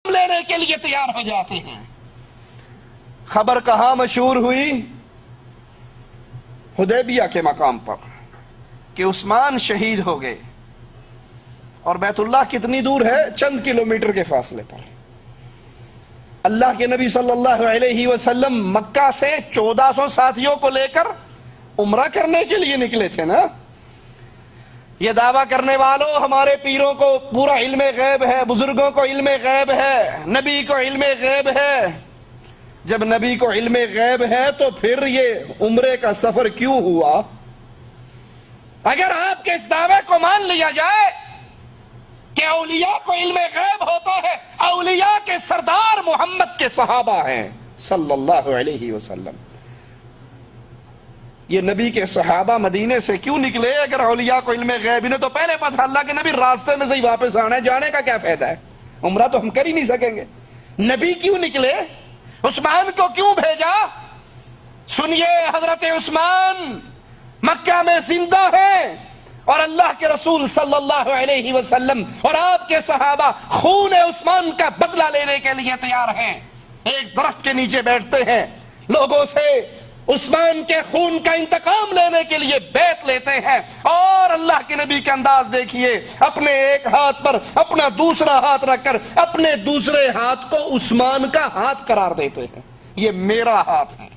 لینے کے لیے تیار ہو جاتے ہیں۔ خبر کہاں مشہور ہوئی؟ حدیبیہ کے مقام پر کہ عثمان شہید ہو گئے، اور بیت اللہ کتنی دور ہے؟ چند کلومیٹر کے فاصلے پر۔ اللہ کے نبی صلی اللہ علیہ وسلم مکہ سے 1400 ساتھیوں کو لے کر عمرہ کرنے کے لیے نکلے تھے نا۔ یہ دعویٰ کرنے والوں، ہمارے پیروں کو پورا علم غیب ہے، بزرگوں کو علم غیب ہے، نبی کو علم غیب ہے۔ جب نبی کو علم غیب ہے تو پھر یہ عمرے کا سفر کیوں ہوا؟ اگر آپ کے اس دعوے کو مان لیا جائے کہ اولیاء کو علم غیب ہوتا ہے، اولیاء کے سردار محمد کے صحابہ ہیں صلی اللہ علیہ وسلم، یہ نبی کے صحابہ مدینے سے کیوں نکلے؟ اگر اولیاء کو علم غیب نے تو پہلے پتہ اللہ کے نبی راستے میں سے ہی واپس آنا ہے، جانے کا کیا فائدہ ہے؟ عمرہ تو ہم کر ہی نہیں سکیں گے۔ نبی کیوں نکلے؟ عثمان کو کیوں بھیجا؟ سنیے، حضرت عثمان مکہ میں زندہ ہیں، اور اللہ کے رسول صلی اللہ علیہ وسلم اور آپ کے صحابہ خون عثمان کا بدلہ لینے کے لیے تیار ہیں۔ ایک درخت کے نیچے بیٹھتے ہیں، لوگوں سے عثمان کے خون کا انتقام لینے کے لیے بیعت لیتے ہیں، اور اللہ کے نبی کا انداز دیکھیے، اپنے ایک ہاتھ پر اپنا دوسرا ہاتھ رکھ کر اپنے دوسرے ہاتھ کو عثمان کا ہاتھ قرار دیتے ہیں۔ یہ میرا ہاتھ ہے،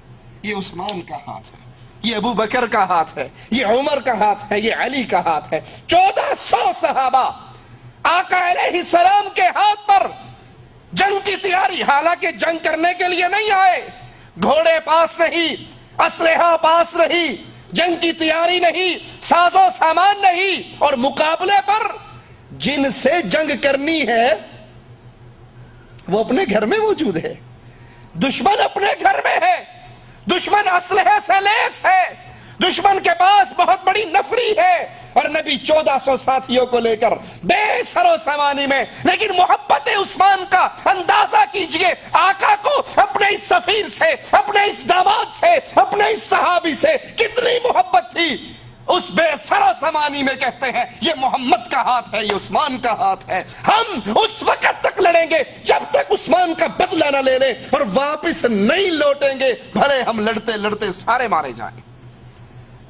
یہ عثمان کا ہاتھ ہے، یہ ابو بکر کا ہاتھ ہے، یہ عمر کا ہاتھ ہے، یہ علی کا ہاتھ ہے۔ 1400 صحابہ آقا علیہ السلام کے ہاتھ پر جنگ کی تیاری، حالانکہ جنگ کرنے کے لیے نہیں آئے، گھوڑے پاس نہیں، اسلحہ پاس نہیں، جنگ کی تیاری نہیں، ساز و سامان نہیں، اور مقابلے پر جن سے جنگ کرنی ہے وہ اپنے گھر میں موجود ہے، دشمن اپنے گھر میں ہے، دشمن اسلحے سے لیس ہے، دشمن کے پاس بہت بڑی نفری ہے، اور نبی 1400 ساتھیوں کو لے کر بے سر و سامانی میں، لیکن محبت عثمان کا اندازہ کیجئے، آقا کو اپنے اس سفیر سے، اپنے اس داماد سے، اپنے اس صحابی سے کتنی محبت تھی۔ اس بے سر و سامانی میں کہتے ہیں یہ محمد کا ہاتھ ہے، یہ عثمان کا ہاتھ ہے، ہم اس وقت تک لڑیں گے جب تک عثمان کا بدلہ نہ لے لیں، اور واپس نہیں لوٹیں گے، بھلے ہم لڑتے لڑتے سارے مارے جائیں۔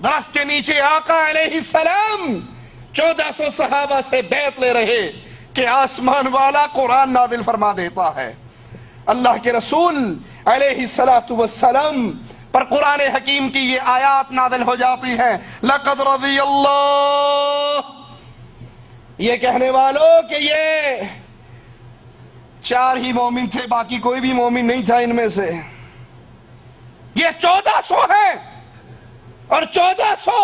درخت کے نیچے آقا علیہ السلام 1400 صحابہ سے بیعت لے رہے کہ آسمان والا قرآن نازل فرما دیتا ہے، اللہ کے رسول علیہ السلام پر قرآن حکیم کی یہ آیات نازل ہو جاتی ہیں، لقد رضی اللہ، یہ کہنے والوں کہ یہ 4 ہی مومن تھے، باقی کوئی بھی مومن نہیں تھا ان میں سے، یہ 1400 ہیں، اور 1400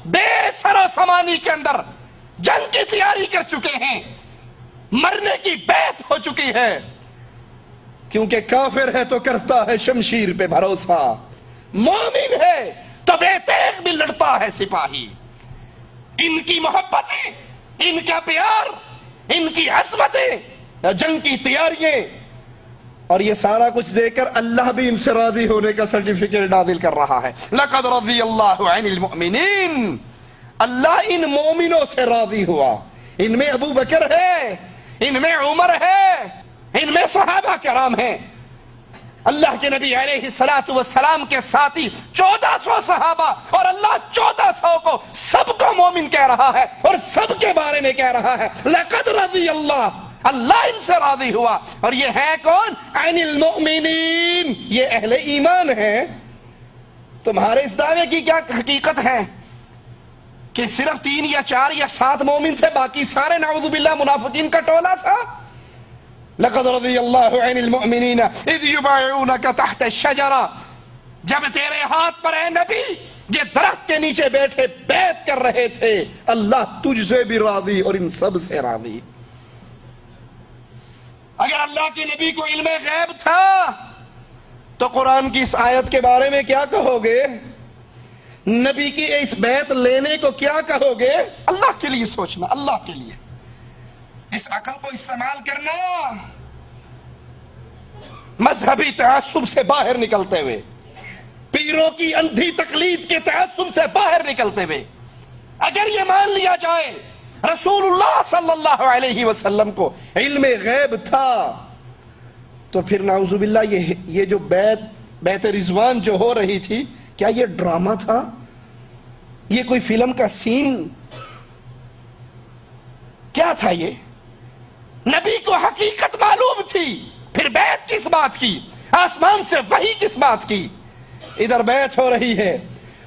بے سر و سامانی کے اندر جنگ کی تیاری کر چکے ہیں، مرنے کی بیعت ہو چکی ہے، کیونکہ کافر ہے تو کرتا ہے شمشیر پہ بھروسہ، مومن ہے تو بے تیغ بھی لڑتا ہے سپاہی۔ ان کی محبتیں، ان کا پیار، ان کی عظمتیں، جنگ کی تیاریاں، اور یہ سارا کچھ دے کر اللہ بھی ان سے راضی ہونے کا سرٹیفکیٹ نازل کر رہا ہے۔ لقد رضی اللہ عن المؤمنین، اللہ ان مومنوں سے راضی ہوا، ان میں ابو بکر ہے، ان میں عمر ہے، ان میں صحابہ کرام ہیں، اللہ کے نبی علیہ السلام کے ساتھی 1400 صحابہ، اور اللہ 1400 کو سب کو مومن کہہ رہا ہے، اور سب کے بارے میں کہہ رہا ہے لقد رضی اللہ، اللہ ان سے راضی ہوا۔ اور یہ ہے کون؟ عن المؤمنین، یہ اہل ایمان ہے۔ تمہارے اس دعوے کی کیا حقیقت ہے کہ صرف 3 یا 4 یا 7 مومن تھے، باقی سارے نعوذ باللہ منافقین کا ٹولہ تھا؟ لقد رضی اللہ عن المؤمنین اذ یبایعونک تحت الشجرہ، جب تیرے ہاتھ پر اے نبی یہ درخت کے نیچے بیٹھے بیعت کر رہے تھے، اللہ تجھ سے بھی راضی اور ان سب سے راضی۔ اگر اللہ کے نبی کو علم غیب تھا تو قرآن کی اس آیت کے بارے میں کیا کہو گے؟ نبی کی اس بیعت لینے کو کیا کہو گے؟ اللہ کے لیے سوچنا، اللہ کے لیے اس عقل کو استعمال کرنا، مذہبی تعصب سے باہر نکلتے ہوئے، پیروں کی اندھی تقلید کے تعصب سے باہر نکلتے ہوئے، اگر یہ مان لیا جائے رسول اللہ صلی اللہ علیہ وسلم کو علم غیب تھا تو پھر نعوذ باللہ یہ جو بیت رضوان جو ہو رہی تھی، کیا یہ ڈرامہ تھا؟ یہ کوئی فلم کا سین کیا تھا؟ یہ نبی کو حقیقت معلوم تھی، پھر بیعت کس بات کی؟ آسمان سے وحی کس بات کی؟ ادھر بیعت ہو رہی ہے،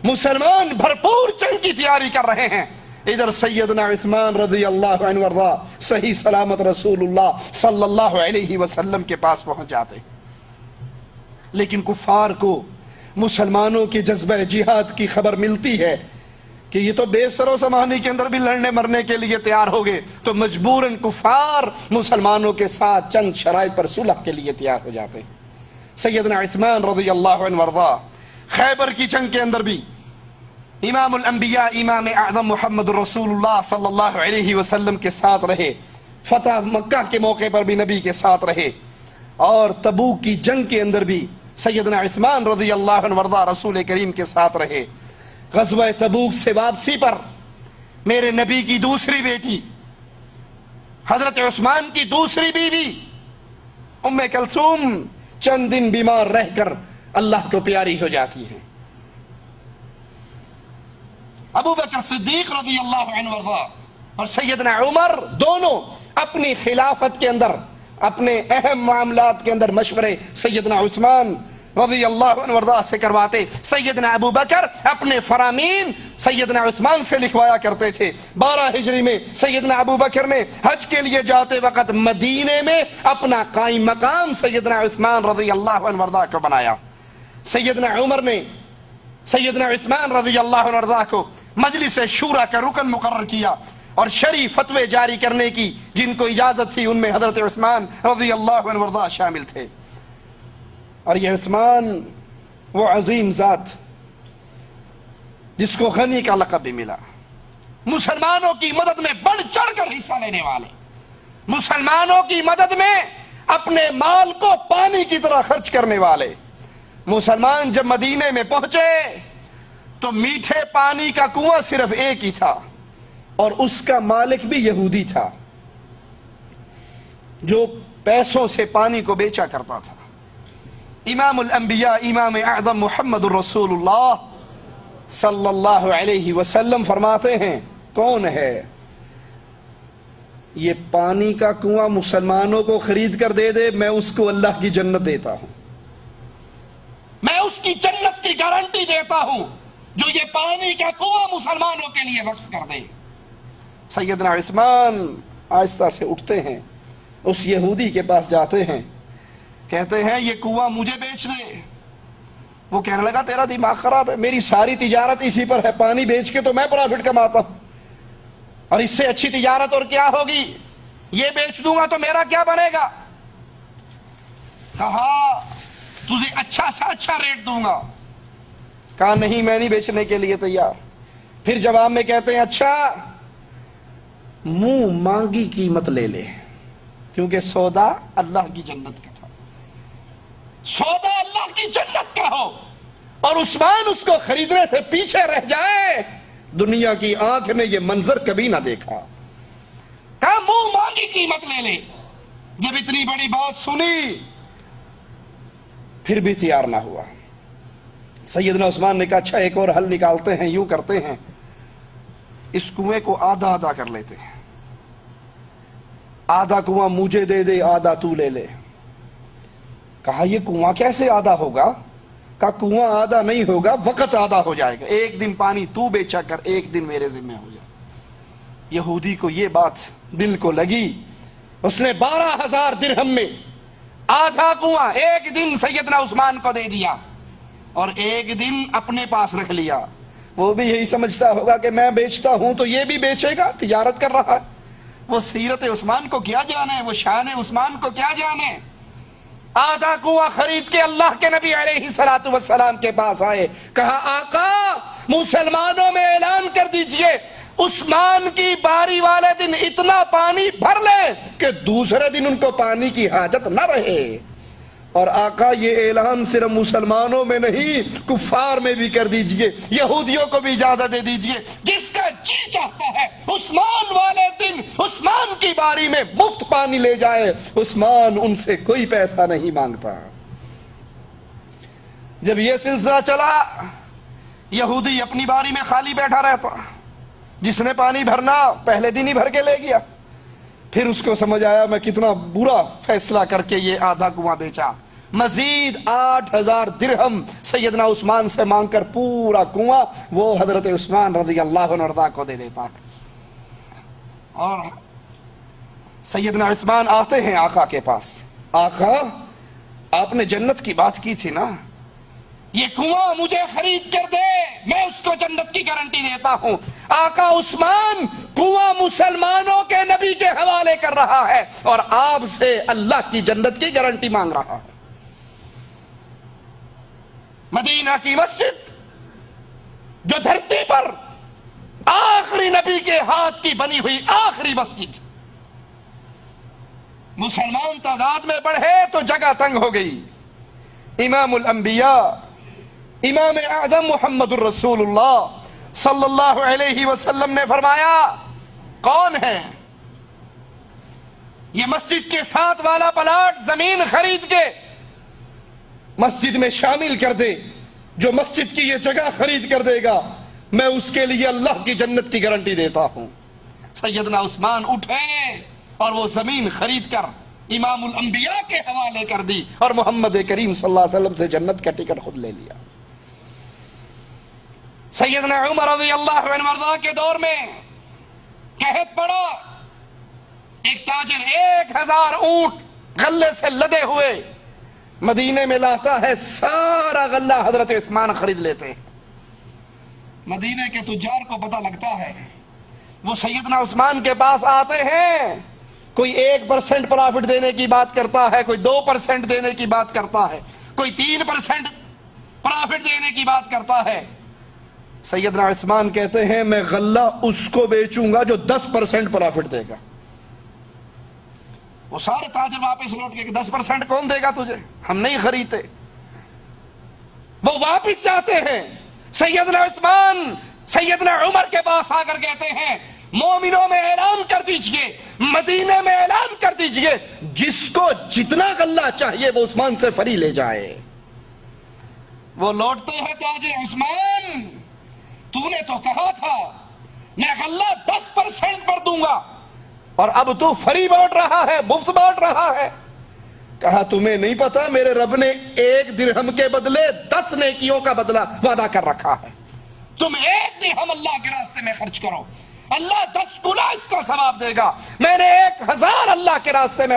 مسلمان بھرپور جنگ کی تیاری کر رہے ہیں، ادھر سیدنا عثمان رضی اللہ عنہ وارضا صحیح سلامت رسول اللہ صلی اللہ علیہ وسلم کے پاس پہنچ جاتے۔ لیکن کفار کو مسلمانوں کے جذبہ جہاد کی خبر ملتی ہے کہ یہ تو بے سر و سامانی کے اندر بھی لڑنے مرنے کے لیے تیار ہو گئے، تو مجبوراً کفار مسلمانوں کے ساتھ چند شرائط پر صلح کے لیے تیار ہو جاتے ہیں۔ سیدنا عثمان رضی اللہ عنہ وارضا خیبر کی جنگ کے اندر بھی امام الانبیاء امام اعظم محمد رسول اللہ صلی اللہ علیہ وسلم کے ساتھ رہے، فتح مکہ کے موقع پر بھی نبی کے ساتھ رہے، اور تبوک کی جنگ کے اندر بھی سیدنا عثمان رضی اللہ عنہ وارضا رسول کریم کے ساتھ رہے۔ غزوہ تبوک سے واپسی پر میرے نبی کی دوسری بیٹی حضرت عثمان کی دوسری بیوی ام کلثوم چند دن بیمار رہ کر اللہ کو پیاری ہو جاتی ہے۔ ابو بکر صدیق رضی اللہ عنہ وارضا اور سیدنا عمر دونوں اپنی خلافت کے اندر اپنے اہم معاملات کے اندر مشورے سیدنا عثمان رضی اللہ عنہ وارضا سے کرواتے۔ سیدنا ابو بکر اپنے فرامین سیدنا عثمان سے لکھوایا کرتے تھے۔ 12 ہجری میں سیدنا ابو بکر نے حج کے لیے جاتے وقت مدینے میں اپنا قائم مقام سیدنا عثمان رضی اللہ عنہ وارضا کو بنایا۔ سیدنا عمر نے سیدنا عثمان رضی اللہ عنہ وارضا کو مجلس شورا کا رکن مقرر کیا اور شرعی فتوے جاری کرنے کی جن کو اجازت تھی ان میں حضرت عثمان رضی اللہ عنہ وارضا شامل تھے۔ اور یہ عثمان وہ عظیم ذات جس کو غنی کا لقب بھی ملا، مسلمانوں کی مدد میں بڑھ چڑھ کر حصہ لینے والے، مسلمانوں کی مدد میں اپنے مال کو پانی کی طرح خرچ کرنے والے۔ مسلمان جب مدینے میں پہنچے تو میٹھے پانی کا کنواں صرف ایک ہی تھا اور اس کا مالک بھی یہودی تھا جو پیسوں سے پانی کو بیچا کرتا تھا۔ امام الانبیاء امام اعظم محمد رسول اللہ صلی اللہ علیہ وسلم فرماتے ہیں، کون ہے یہ پانی کا کنواں مسلمانوں کو خرید کر دے دے، میں اس کو اللہ کی جنت دیتا ہوں، میں اس کی جنت کی گارنٹی دیتا ہوں جو یہ پانی کا کنواں مسلمانوں کے لیے وقف کر دے۔ سیدنا عثمان آہستہ سے اٹھتے ہیں، اس یہودی کے پاس جاتے ہیں، کہتے ہیں یہ کنواں مجھے بیچ دے۔ وہ کہنے لگا تیرا دماغ خراب ہے، میری ساری تجارت اسی پر ہے، پانی بیچ کے تو میں پرافٹ کماتا ہوں، اور اس سے اچھی تجارت اور کیا ہوگی؟ یہ بیچ دوں گا تو میرا کیا بنے گا؟ کہا تجھے اچھا سا اچھا ریٹ دوں گا۔ کہا نہیں، میں نہیں بیچنے کے لیے تیار۔ پھر جواب میں کہتے ہیں اچھا منہ مانگی قیمت لے لے، کیونکہ سودا اللہ کی جنت کا تھا، سودا اللہ کی جنت کا ہو اور عثمان اس کو خریدنے سے پیچھے رہ جائے، دنیا کی آنکھ نے یہ منظر کبھی نہ دیکھا۔ کہا منہ مانگی قیمت لے لے۔ جب اتنی بڑی بات سنی پھر بھی تیار نہ ہوا۔ سیدنا عثمان نے کہا اچھا ایک اور حل نکالتے ہیں، یوں کرتے ہیں اس کنویں کو آدھا آدھا کر لیتے ہیں، آدھا کنواں مجھے دے دے، آدھا تو لے لے۔ کہا یہ کنواں کیسے آدھا ہوگا؟ کہا کنواں آدھا نہیں ہوگا، وقت آدھا ہو جائے گا، ایک دن پانی تو بیچا کر، ایک دن میرے ذمہ ہو جائے۔ یہودی کو یہ بات دل کو لگی، اس نے 12,000 درہم میں آدھا کنواں ایک دن سیدنا عثمان کو دے دیا اور ایک دن اپنے پاس رکھ لیا۔ وہ بھی یہی سمجھتا ہوگا کہ میں بیچتا ہوں تو یہ بھی بیچے گا، تجارت کر رہا ہے۔ وہ سیرت عثمان کو کیا جانے، وہ شان عثمان کو کیا جانے۔ آدھا کنواں خرید کے اللہ کے نبی علیہ الصلوۃ والسلام کے پاس آئے، کہا آقا مسلمانوں میں اعلان کر دیجئے عثمان کی باری والے دن اتنا پانی بھر لے کہ دوسرے دن ان کو پانی کی حاجت نہ رہے۔ اور آقا یہ اعلان صرف مسلمانوں میں نہیں کفار میں بھی کر دیجئے، یہودیوں کو بھی اجازت دے دیجئے، جس کا جی چاہتا ہے عثمان والے دن عثمان کی باری میں مفت پانی لے جائے، عثمان ان سے کوئی پیسہ نہیں مانگتا۔ جب یہ سلسلہ چلا یہودی اپنی باری میں خالی بیٹھا رہتا، جس نے پانی بھرنا پہلے دن ہی بھر کے لے گیا، پھر اس کو سمجھ آیا میں کتنا برا فیصلہ کر کے یہ آدھا کنواں بیچا، مزید 8000 درہم سیدنا عثمان سے مانگ کر پورا کنواں وہ حضرت عثمان رضی اللہ عنہ کو دے دیتا ہے۔ اور سیدنا عثمان آتے ہیں آقا کے پاس، آقا آپ نے جنت کی بات کی تھی نا، یہ کنواں مجھے خرید کر دے، میں اس کو جنت کی گارنٹی دیتا ہوں۔ آقا عثمان کنواں مسلمانوں کے نبی کے حوالے کر رہا ہے اور آپ سے اللہ کی جنت کی گارنٹی مانگ رہا ہے۔ مدینہ کی مسجد جو دھرتی پر آخری نبی کے ہاتھ کی بنی ہوئی آخری مسجد، مسلمان تعداد میں بڑھے تو جگہ تنگ ہو گئی۔ امام الانبیاء امام اعظم محمد الرسول اللہ صلی اللہ علیہ وسلم نے فرمایا، کون ہے یہ مسجد کے ساتھ والا پلاٹ زمین خرید کے مسجد میں شامل کر دے، جو مسجد کی یہ جگہ خرید کر دے گا میں اس کے لیے اللہ کی جنت کی گارنٹی دیتا ہوں۔ سیدنا عثمان اٹھے اور وہ زمین خرید کر امام الانبیاء کے حوالے کر دی اور محمد کریم صلی اللہ علیہ وسلم سے جنت کا ٹکٹ خود لے لیا۔ سیدنا عمر رضی اللہ عنہ مرضا کے دور میں قحط پڑا، ایک تاجر 1000 اونٹ غلے سے لدے ہوئے مدینے میں لاتا ہے، سارا غلہ حضرت عثمان خرید لیتے ہیں۔ مدینے کے تجار کو پتہ لگتا ہے، وہ سیدنا عثمان کے پاس آتے ہیں، کوئی 1% پرافٹ دینے کی بات کرتا ہے، کوئی 2% دینے کی بات کرتا ہے، کوئی 3% پرافٹ دینے کی بات کرتا ہے۔ سیدنا عثمان کہتے ہیں میں غلہ اس کو بیچوں گا جو 10% پرافٹ دے گا۔ وہ سارے تاجر واپس لوٹ کے کہ 10% کون دے گا تجھے، ہم نہیں خریدتے۔ وہ واپس جاتے ہیں، سیدنا عثمان سیدنا عمر کے پاس آ کر کہتے ہیں مومنوں میں اعلان کر دیجئے، مدینے میں اعلان کر دیجئے، جس کو جتنا غلہ چاہیے وہ عثمان سے فری لے جائے۔ وہ لوٹتے ہیں، تاجر عثمان تو نے تو کہا تھا میں غلہ 10% پر دوں گا اور اب تو فری بانٹ رہا ہے، مفت بانٹ رہا ہے۔ کہا تمہیں نہیں پتا میرے رب نے 1 درہم کے بدلے 10 نیکیوں کا بدلہ وعدہ کر رکھا ہے، تم 1 درہم اللہ کے راستے میں خرچ کرو، اللہ 10 گنا اس کا ثواب دے گا، میں نے 1000 اللہ کے راستے میں